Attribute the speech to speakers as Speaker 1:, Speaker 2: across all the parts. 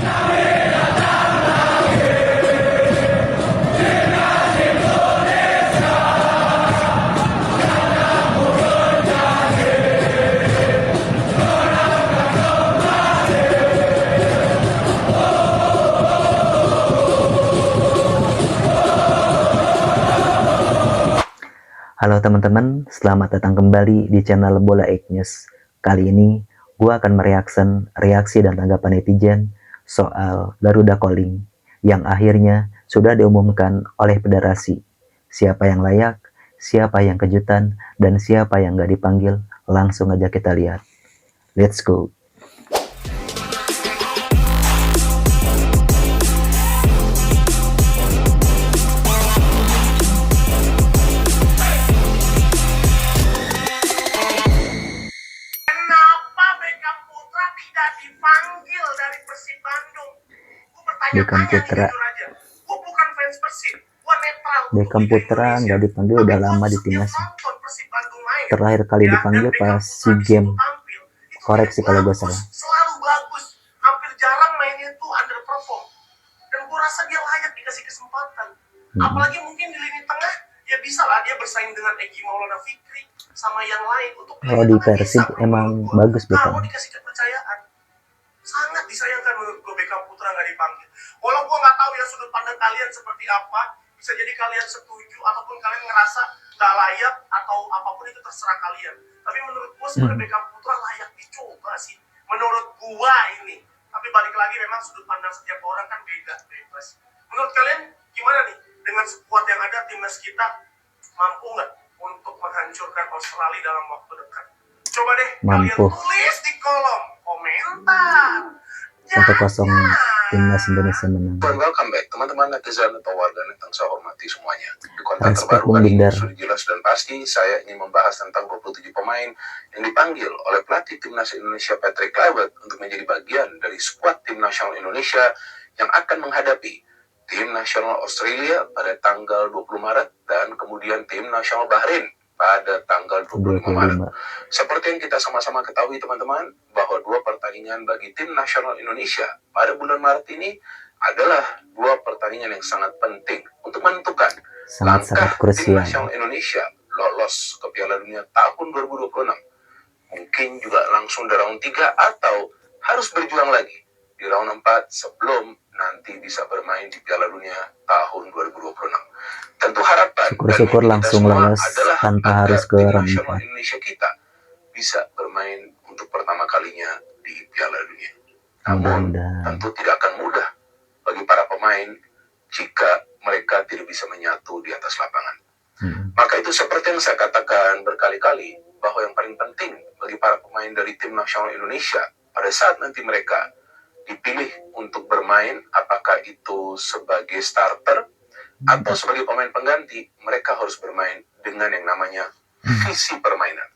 Speaker 1: Halo teman-teman, selamat datang kembali di channel Bola Egg News. Kali ini, gue akan reaksi dan tanggapan netizen soal Garuda Calling yang akhirnya sudah diumumkan oleh federasi. Siapa yang layak, siapa yang kejutan, dan siapa yang gak dipanggil, langsung aja kita lihat. Let's go!
Speaker 2: Dipanggil dari Persib Bandung.
Speaker 1: Beckham Putra.
Speaker 2: Gue bukan fans Persib, gue netral.
Speaker 1: Beckham Putra nggak dipanggil udah lama di timnas. Terakhir kali dipanggil pas SEA Games. Koreksi kalau gue salah.
Speaker 2: Selalu bagus, hampir jarang mainnya itu underperform. Dan gue rasa dia layak dikasih kesempatan. Apalagi mungkin di lini tengah, ya bisa lah dia bersaing dengan Egy Maulana Fikri sama yang lain untuk.
Speaker 1: Kalau di Persib emang bagus Beckham.
Speaker 2: Kalau dikasih kepercayaan, sangat disayangkan menurut gue Beckham Putra nggak dipanggil. Walau gue nggak tahu ya sudut pandang kalian seperti apa, bisa jadi kalian setuju ataupun kalian ngerasa nggak layak atau apapun itu terserah kalian. Tapi menurut gue sebenarnya Beckham Putra layak dicoba sih. Menurut gue ini. Tapi balik lagi memang sudut pandang setiap orang kan beda, bebas. Menurut kalian gimana nih dengan skuad yang ada timnas kita mampu nggak untuk menghancurkan Australia dalam waktu dekat? Coba deh kalian tulis di kolom komentar.
Speaker 1: 1-0 timnas Indonesia menang.
Speaker 3: Welcome back teman-teman netizen atau warganet yang saya hormati semuanya. Di konten
Speaker 1: Respect
Speaker 3: terbaru kali ini
Speaker 1: Bindar.
Speaker 3: sudah jelas dan pasti saya ingin membahas tentang 27 pemain yang dipanggil oleh pelatih timnas Indonesia Patrick Kluivert untuk menjadi bagian dari skuad tim nasional Indonesia yang akan menghadapi tim nasional Australia pada tanggal 20 Maret dan kemudian tim nasional Bahrain pada tanggal 25 Maret. Seperti yang kita sama-sama ketahui teman-teman, bahwa dua pertandingan bagi tim nasional Indonesia pada bulan Maret ini adalah dua pertandingan yang sangat penting untuk menentukan langkah tim nasional Indonesia lolos ke Piala Dunia tahun 2026. Mungkin juga langsung di round 3 atau harus berjuang lagi di round 4 sebelum nanti bisa bermain di Piala Dunia tahun 2026. Tentu harapan
Speaker 1: syukur-syukur langsung lolos tanpa harus ke round 4.
Speaker 3: Indonesia kita bisa bermain untuk pertama kalinya di Piala Dunia. Namun tentu tidak akan mudah bagi para pemain jika mereka tidak bisa menyatu di atas lapangan. Maka itu seperti yang saya katakan berkali-kali, bahwa yang paling penting bagi para pemain dari tim nasional Indonesia pada saat nanti mereka dipilih untuk bermain, apakah itu sebagai starter atau sebagai pemain pengganti, mereka harus bermain dengan yang namanya visi permainan.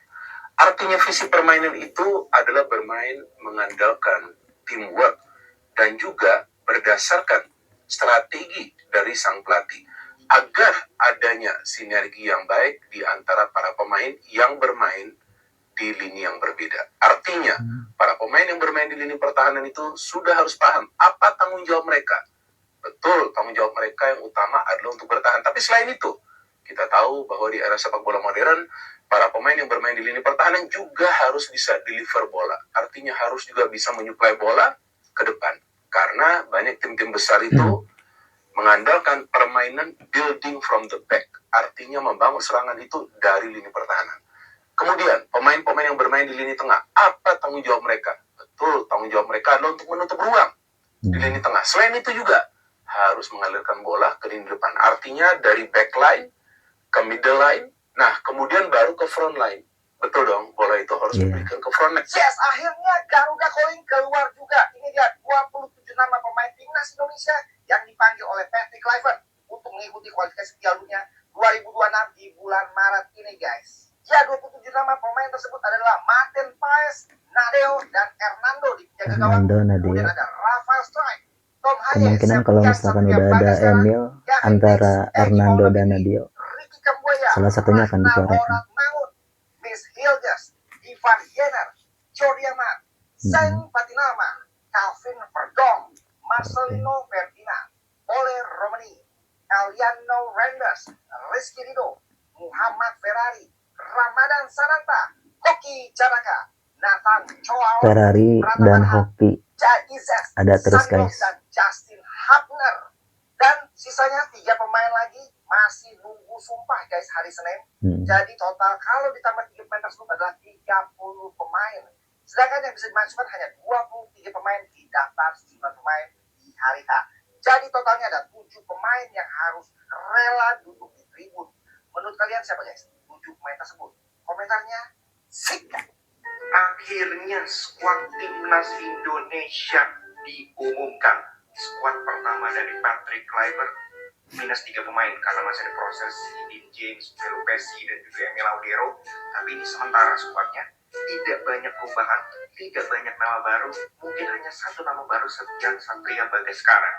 Speaker 3: Artinya visi permainan itu adalah bermain mengandalkan teamwork dan juga berdasarkan strategi dari sang pelatih agar adanya sinergi yang baik di antara para pemain yang bermain di lini yang berbeda. Artinya, para pemain yang bermain di lini pertahanan itu sudah harus paham apa tanggung jawab mereka. Betul, tanggung jawab mereka yang utama adalah untuk bertahan. Tapi selain itu, kita tahu bahwa di era sepak bola modern, para pemain yang bermain di lini pertahanan juga harus bisa deliver bola. Artinya harus juga bisa menyuplai bola ke depan. Karena banyak tim-tim besar itu mengandalkan permainan building from the back. Artinya membangun serangan itu dari lini pertahanan. Kemudian, pemain-pemain yang bermain di lini tengah, apa tanggung jawab mereka? Betul, tanggung jawab mereka adalah untuk menutup ruang di lini tengah. Selain itu juga, harus mengalirkan bola ke lini depan. Artinya dari back line ke middle line, nah kemudian baru ke front line. Betul dong, bola itu harus diberikan ke front line.
Speaker 2: Yes, akhirnya Garuda Calling keluar juga. Ini dia 27 nama pemain timnas Indonesia yang dipanggil oleh Patrick Kluivert untuk mengikuti kualifikasi Piala Dunia 2026 di bulan Maret ini, guys. Ya, 27 nama pemain tersebut adalah Martin Paes, Nadeo, dan Hernando di penjaga gawang. Kemudian ada Rafael Strike, Tom Hayes.
Speaker 1: Kemungkinan kalau misalkan udah ada Emil antara Hernando dan Nadeo, salah satunya akan dicoret.
Speaker 2: Miss Hilgers, Ivan Jenner, Jordi Amat, Zain Patinama, Calvin Verdong,
Speaker 4: Marcelino Ferdinand, Ole Romani, Eliano Renders, Rizky Rido, Muhammad Ferrari, Ramadan Sananta, Hoki Jaraka, Nathan Choao,
Speaker 1: Ferrari dan Hoki
Speaker 4: Jaizes,
Speaker 1: ada terus
Speaker 4: Sandoz,
Speaker 1: guys.
Speaker 4: dan Justin Hubner. Dan sisanya 3 pemain lagi masih nunggu sumpah guys hari Senin. Jadi total kalau ditambah 3 pemain tersebut adalah 30 pemain. Sedangkan yang bisa dimasukkan hanya 23 pemain di daftar 9 pemain di hari H. Jadi totalnya ada 7 pemain yang harus rela duduk di tribun. Menurut kalian siapa guys? 7 pemain tersebut. Komentarnya sikat.
Speaker 2: Akhirnya skuad timnas Indonesia diumumkan. Skuad pertama dari Patrick Kluivert minus 3 pemain karena masih ada proses Dean James, Belu Pessi, dan juga Emil Laudero. Tapi ini sementara skuadnya, tidak banyak perubahan, tidak banyak nama baru, mungkin hanya 1 nama baru, Septian Satria Bagaskara.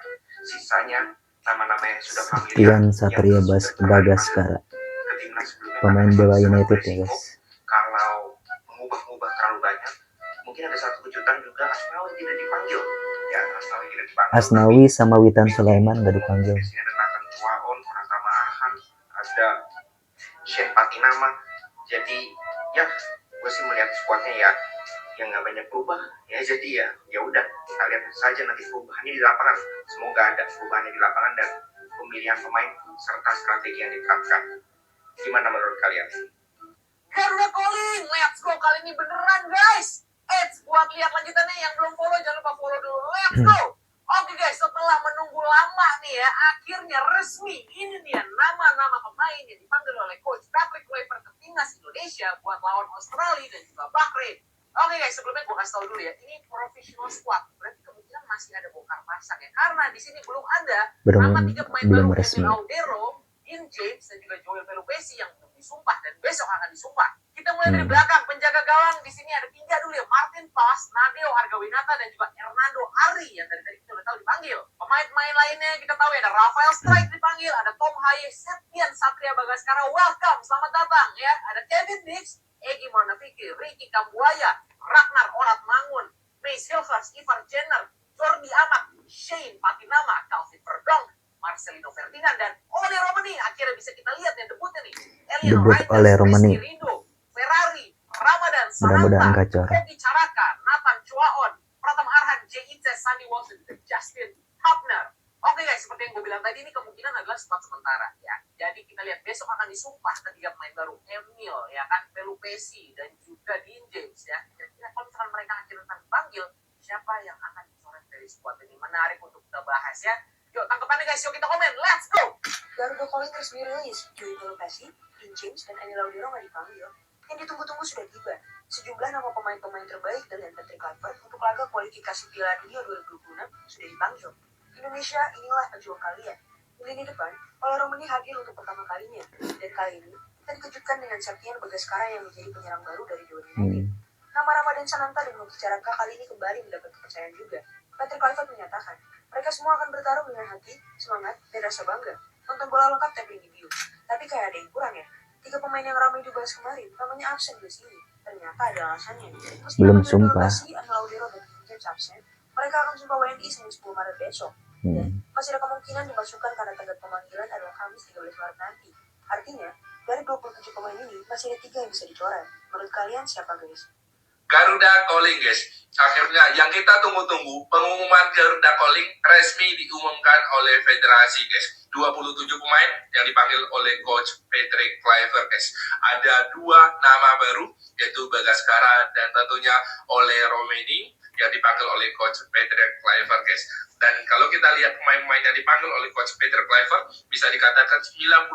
Speaker 2: Sisanya nama-nama yang sudah familiar,
Speaker 1: Septian Satria Bagaskara, pemain Dewa United ya guys.
Speaker 2: Kalau mengubah-ubah terlalu banyak, mungkin ada satu kejutan juga, Asnawi tidak dipanggil. Ya, Asnawi tidak dipanggil.
Speaker 1: Asnawi sama Witan Sulaiman gak dipanggil.
Speaker 2: Di sini ada Nathan Chuaon, Pratama Arhan, ada Shen Patinama. Jadi ya, gue sih melihat skuadnya ya yang nggak banyak berubah. Ya jadi ya udah, kita lihat saja nanti perubahannya di lapangan. Semoga ada perubahannya di lapangan dan pemilihan pemain serta strategi yang diterapkan. Gimana menurut kalian?
Speaker 5: Garuda Calling, let's go kali ini beneran guys. Buat lihat lanjutannya yang belum follow jangan lupa follow dulu. Let's go. Oke guys, setelah menunggu lama nih ya, akhirnya resmi ini dia nama-nama pemain yang dipanggil oleh coach Patrick Kluivert ke timnas Indonesia buat lawan Australia dan juga Bahrain. Oke guys, sebelumnya gue kasih tau dulu ya, ini professional squad, berarti kemungkinan masih ada bongkar pasang ya, karena di sini belum ada nama 3 pemain
Speaker 1: belum
Speaker 5: baru,
Speaker 1: resmi.
Speaker 5: Emil Laudero, Dean James, dan juga Joel Belu Pessi yang belum disumpah dan besok akan disumpah. Kita mulai dari belakang, penjaga gawang di sini ada 3 dulu ya, Martin Pas, Nadeo Argawinata, dan juga Hernando Ari yang tadi kita udah tahu dipanggil. Pemain-pemain lainnya kita tahu ya, ada Rafael Strike dipanggil, ada Tom Haye, Septian Satria Bagaskara, welcome, selamat datang ya. Ada Kevin Dix, Egy Maulana-Fikri, Ricky Kambuaya, Ragnar Orat Mangun, Mace Hilgers, Ivar Jenner, Jordi Amat, Shane Patinama, Calvin Verdonk, Marcelino Ferdinand, dan Ole Romani. Akhirnya bisa kita lihat ya debutnya nih.
Speaker 1: Debut Ole Romani.
Speaker 5: Rido, Ferrari, Ramadan
Speaker 1: Mudah-mudahan
Speaker 5: Sananta,
Speaker 1: gacor.
Speaker 5: Hoki Caraka, Nathan Chuaon, Pratama Arhan, Jaizes, Sandy Walsh, dan Justin Hubner. Oke guys, seperti yang gue bilang tadi, ini kemungkinan adalah skuad sementara ya. Jadi kita lihat besok akan disumpah ketiga pemain baru, Emil ya kan, Belu Pessi, dan juga Dean James ya. Kira-kira kalau misalkan mereka akhirnya dipanggil, siapa yang akan dicoret dari skuad ini? Menarik untuk kita bahas ya. Yuk tanggapannya guys, yuk kita komen, let's go!
Speaker 6: Garuda Calling resmi rilis, Joey Belu Pessi, Dean James, dan Emil Laudero nggak dipanggil. Yang ditunggu-tunggu sudah tiba. Sejumlah nama pemain-pemain terbaik dengan Patrick Kluivert untuk laga kualifikasi Piala Dunia 2026 sudah dipanggil. Indonesia, inilah pejuang kalian. Di lini depan, Ole Romani hadir untuk pertama kalinya. Dan kali ini, kita dikejutkan dengan Septian Bagaskara yang menjadi penyerang baru dari Dewa United. Nama Ramadan Sananta dan Hoki Caraka kali ini kembali mendapat kepercayaan juga. Patrick Kluivert menyatakan, mereka semua akan bertarung dengan hati, semangat, dan rasa bangga. Nonton bola lengkap tapping di bio. Tapi kayak ada yang kurang ya. 3 pemain yang ramai dibahas kemarin, namanya absen di sini. Ternyata ada alasannya. Meski
Speaker 1: Belum
Speaker 4: namanya
Speaker 1: sumpah.
Speaker 4: Belu Pessi, Emil Laudero, dan James absen, mereka akan sumpah WNI Senin 10 Maret besok. Masih ada kemungkinan dimasukkan karena tenggat pemanggilan adalah Kamis 13 Maret nanti. Artinya, dari 27 pemain ini, masih ada 3 yang bisa dicoret. Menurut kalian siapa guys?
Speaker 3: Garuda Calling guys, akhirnya yang kita tunggu-tunggu, pengumuman Garuda Calling resmi diumumkan oleh federasi guys. 27 pemain yang dipanggil oleh coach Patrick Kluivert guys. Ada 2 nama baru, yaitu Bagaskara dan tentunya Ole Romani yang dipanggil oleh coach Patrick Kluivert guys. Dan kalau kita lihat pemain-pemain yang dipanggil oleh coach Patrick Kluivert, bisa dikatakan 90%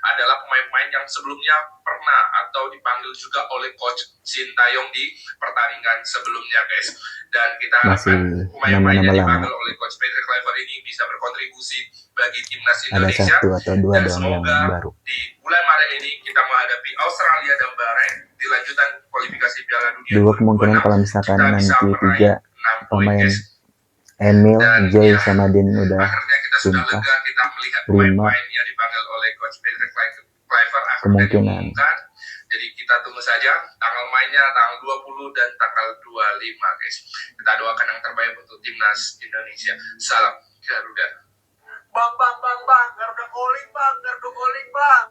Speaker 3: adalah pemain-pemain yang sebelumnya pernah atau dipanggil juga oleh coach Sintayong di pertandingan sebelumnya guys. Dan kita harapkan pemain-pemain yang dipanggil oleh coach Patrick Kluivert ini bisa berkontribusi bagi timnas Indonesia.
Speaker 1: Ada 1 atau 2
Speaker 3: dan
Speaker 1: dong
Speaker 3: semoga
Speaker 1: yang baru.
Speaker 3: di bulan Maret ini kita menghadapi Australia dan Bahrain di lanjutan kualifikasi Piala Dunia.
Speaker 1: 2 kemungkinan kalau misalkan nanti 3 pemain Emil, Joy, sama Dean udah
Speaker 3: akhirnya kita sudah
Speaker 1: sumpah.
Speaker 3: lega, kita melihat
Speaker 1: 5
Speaker 3: pemain-pemain yang dipanggil oleh coach Patrick Kluivert akhirnya
Speaker 1: kemungkinan.
Speaker 3: diumumkan. Jadi kita kita tunggu saja tanggal mainnya tanggal 20 dan tanggal 25 guys. Kita doakan yang terbaik untuk timnas Indonesia. Salam Garuda.
Speaker 2: Bang, Garuda calling bang.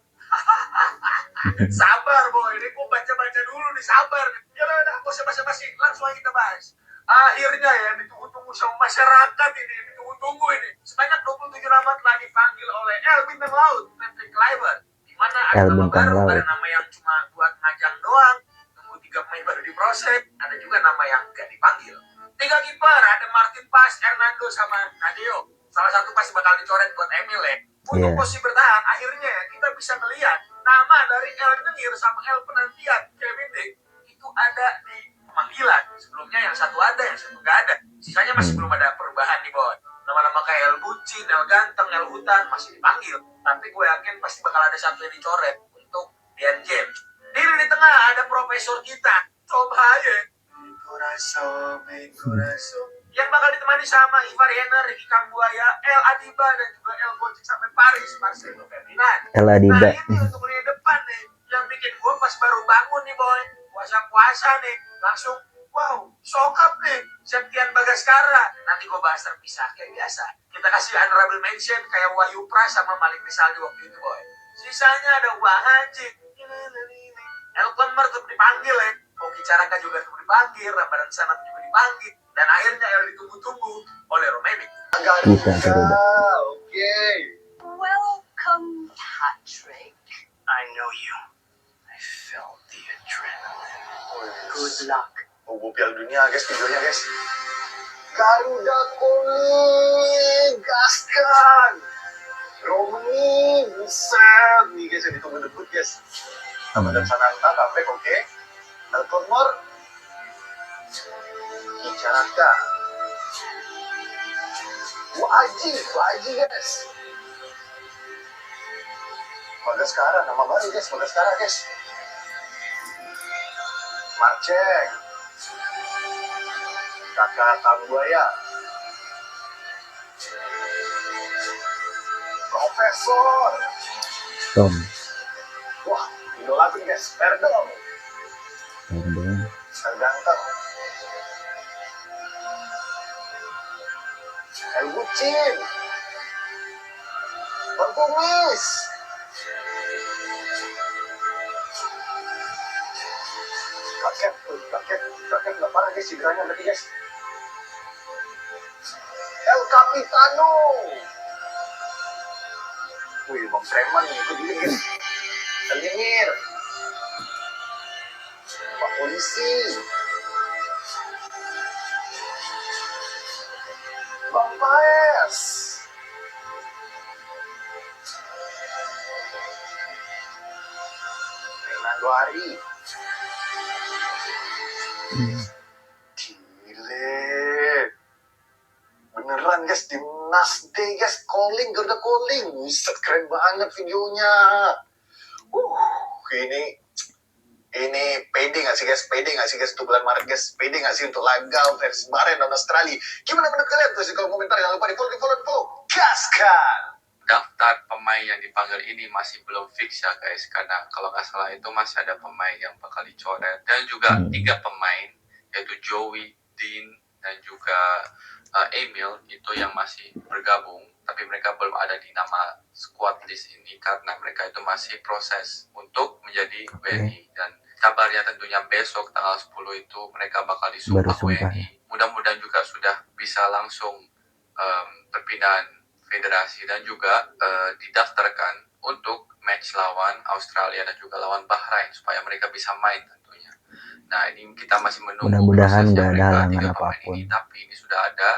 Speaker 2: Sabar boy, ini gua baca-baca dulu nih, sabar. Ya udah, gak usah basa-basi, langsung aja kita bahas. Akhirnya ya, ditunggu-tunggu sama masyarakat ini, ditunggu-tunggu ini. Sebanyak 27 nama telah dipanggil oleh El Bintang Laut, Patrick Kluivert. Di mana ada
Speaker 1: El
Speaker 2: nama
Speaker 1: Bintang
Speaker 2: baru,
Speaker 1: Laut.
Speaker 2: ada nama yang cuma buat ngajang doang. Tunggu 3 pemain baru diproses, ada juga nama yang gak dipanggil. 3 kiper, ada Martin Paes, Hernando, sama Nadeo. Salah satu pasti bakal dicoret buat Emil ya. Untuk
Speaker 1: Iya.
Speaker 2: posisi bertahan, akhirnya kita bisa melihat nama dari El Nyengir sama El Penantian, Kevin Dick, itu ada di pemanggilan. Sebelumnya yang satu ada, yang satu nggak ada. Sisanya masih belum ada perubahan nih, boy. Nama-nama kayak El Bucin, El Ganteng, El Hutan masih dipanggil. Tapi gue yakin pasti bakal ada satu yang dicoret untuk Dian James. Di lini tengah ada profesor kita, coba aja. Yang bakal ditemani sama Ivar Jenner, Ricky Kambuaya, El Adiba, dan juga El Gocek sampai Paris, Marcelo Ferdinand.
Speaker 1: El
Speaker 2: Nah
Speaker 1: Adiba.
Speaker 2: ini untuk lini depan nih, yang bikin gue pas baru bangun nih boy, puasa-puasa nih, langsung wow, sokap nih, Septian Bagaskara. Nanti gue bahas terpisah kayak biasa. Kita kasih honorable mention kayak Wahyu Pras sama Malik Rizaldi waktu itu boy. Sisanya ada Wahaji, El Klemmer tetap dipanggil ya, Oki Caraka juga tetap dipanggil, Ramadan Sanat juga dipanggil, dan akhirnya yang ditunggu-tunggu oleh Romemi.
Speaker 1: Kita Garuda.
Speaker 2: Oke.
Speaker 6: Welcome, Patrick.
Speaker 2: I know you. I felt the adrenaline.
Speaker 6: Good luck.
Speaker 4: Bobo Piala Dunia guys, videonya guys. Garuda calling, gaskan. Romi, buset. Nih guys yang ditunggu debut guys. Ramadan Sananta, comeback oke. El Klemmer, Icaraka. Waji guys. Bagaskara, nama baru guys, Bagaskara guys. Marcek, Kakak Kambuaya, Profesor,
Speaker 1: Tom.
Speaker 4: wah, idolatin guys, Perdom,
Speaker 1: Pardon.
Speaker 4: Terganteng, El Bucin, Bang Kumis, Kakek nggak parah guys, cederanya berarti guys. El Capitano, wih Bang Preman ikut juga guys. El Nyengir, Pak Polisi, Bang Paes, Fernando Ari. Gile. Beneran guys, Timnas Day guys, calling, Garuda calling. Buset, keren banget videonya. Ini pede nggak sih guys? Pede nggak sih guys untuk bulan Maret guys? Pede nggak sih untuk laga versus Bahrain dan Australia? Gimana menurut kalian? Tulis di kolom komentar, jangan lupa di follow. Gaskan!
Speaker 3: Daftar pemain yang dipanggil ini masih belum fix ya guys, karena kalau nggak salah itu masih ada pemain yang bakal dicoret, dan juga 3 pemain yaitu Joey, Dean, dan juga Emil itu yang masih bergabung, tapi mereka belum ada di nama squad list ini karena mereka itu masih proses untuk menjadi WNI, dan kabarnya tentunya besok tanggal 10 itu mereka bakal disumpah
Speaker 1: Baru sumpah,
Speaker 3: WNI. Mudah-mudahan juga sudah bisa langsung perpindahan federasi dan juga didaftarkan untuk match lawan Australia dan juga lawan Bahrain supaya mereka bisa main tentunya. Nah ini kita masih menunggu
Speaker 1: Mudah-mudahan
Speaker 3: prosesnya
Speaker 1: nggak ada
Speaker 3: mereka,
Speaker 1: halangan
Speaker 3: 3 pemain
Speaker 1: apapun.
Speaker 3: ini, tapi ini sudah ada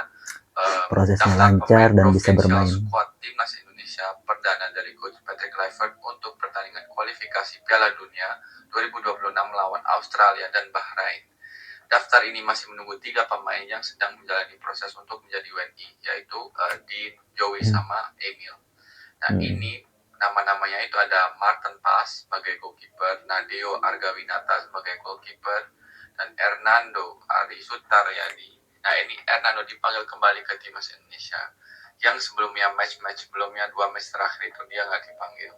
Speaker 1: Prosesnya
Speaker 3: daftar
Speaker 1: lancar
Speaker 3: pemain
Speaker 1: dan bisa
Speaker 3: provincial
Speaker 1: bermain.
Speaker 3: squad timnas Indonesia perdana dari coach Patrick Kluivert untuk pertandingan kualifikasi Piala Dunia 2026 melawan Australia dan Bahrain. Daftar ini masih menunggu 3 pemain yang sedang menjalani proses untuk menjadi WNI, yaitu Dean, Joey, sama Emil. Nah ini nama-namanya itu ada Martin Paes sebagai goalkeeper, Nadeo Argawinata sebagai goalkeeper, dan Hernando Ari Sutaryadi. Nah ini Hernando dipanggil kembali ke timnas Indonesia, yang sebelumnya match sebelumnya 2 match terakhir itu dia nggak dipanggil.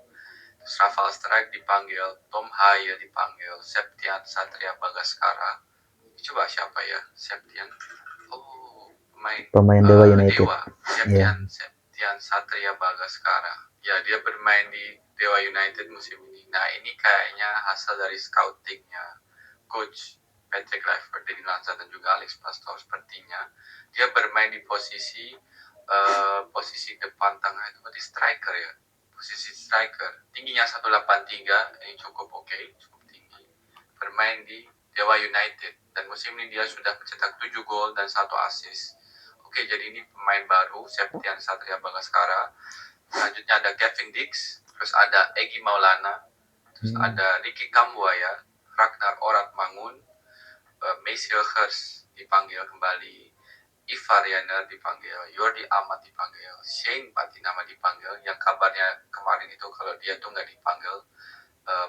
Speaker 7: terus Rafael Strike dipanggil, Tom Haya dipanggil, Septian Satria Bagaskara. Coba siapa ya? Septian. Oh,
Speaker 1: pemain Dewa United.
Speaker 7: Dewa. Septian Satria Bagaskara. Ya, dia bermain di Dewa United musim ini. Nah, ini kayaknya hasil dari scoutingnya coach Patrick Kluivert, Denny Lanza, dan juga Alex Pastor. Sepertinya dia bermain di posisi depan tengah itu berarti striker ya. Posisi striker. Tingginya 183, ini cukup oke, cukup tinggi. Bermain di Dewa United. Dan musim ini dia sudah mencetak 7 gol dan 1 assist. Oke, jadi ini pemain baru, Septian Satria Bagaskara. Selanjutnya ada Kevin Dix, terus ada Egy Maulana, terus ada Ricky Kambuaya, Ragnar Oratmangun, Maciel Hurst dipanggil kembali, Ivar Rianer dipanggil, Jordi Amat dipanggil, Shane Patinama dipanggil, yang kabarnya kemarin itu kalau dia tuh nggak dipanggil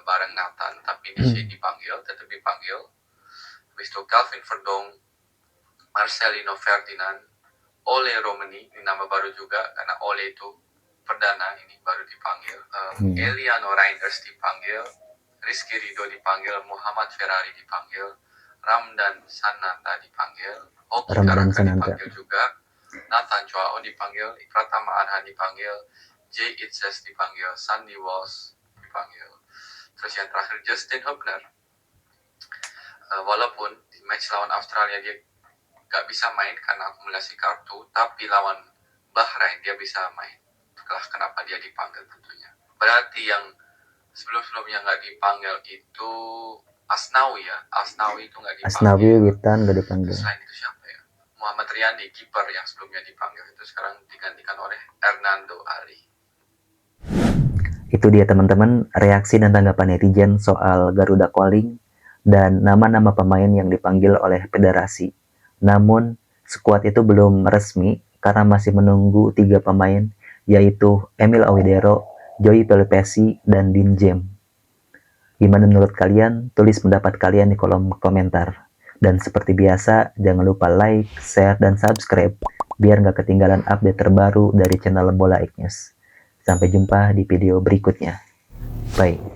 Speaker 7: bareng Nathan, tapi ini Shane dipanggil, tetap dipanggil. Habis itu Calvin Verdong, Marcelino Ferdinand, Ole Romani, ini nama baru juga karena Ole itu perdana, ini baru dipanggil. Eliano Reinders dipanggil, Rizky Ridho dipanggil, Muhammad Ferrari dipanggil, Ramdan Sananta dipanggil, Oki Karaka dipanggil juga, Nathan Joao dipanggil, Pratama Arhan dipanggil, Jay Itzes dipanggil, Sandy Walsh dipanggil. Terus yang terakhir Justin Hubner. Walaupun di match lawan Australia dia gak bisa main karena akumulasi kartu, tapi lawan Bahrain dia bisa main. Itulah kenapa dia dipanggil tentunya. Berarti yang sebelum-sebelumnya nggak dipanggil itu Asnawi ya. Asnawi itu nggak dipanggil.
Speaker 1: Asnawi Witan nggak dipanggil.
Speaker 7: Selain itu siapa ya? Muhammad Riyandi, kiper yang sebelumnya dipanggil itu sekarang digantikan oleh Hernando Ari.
Speaker 1: Itu dia teman-teman reaksi dan tanggapan netizen soal Garuda Calling dan nama-nama pemain yang dipanggil oleh federasi. Namun skuad itu belum resmi karena masih menunggu 3 pemain, yaitu Emil Awidero, Joey Pelupesi, dan Dean James. Gimana menurut kalian? Tulis pendapat kalian di kolom komentar. Dan seperti biasa, jangan lupa like, share, dan subscribe biar nggak ketinggalan update terbaru dari channel Bola Ek News. Sampai jumpa di video berikutnya. Bye.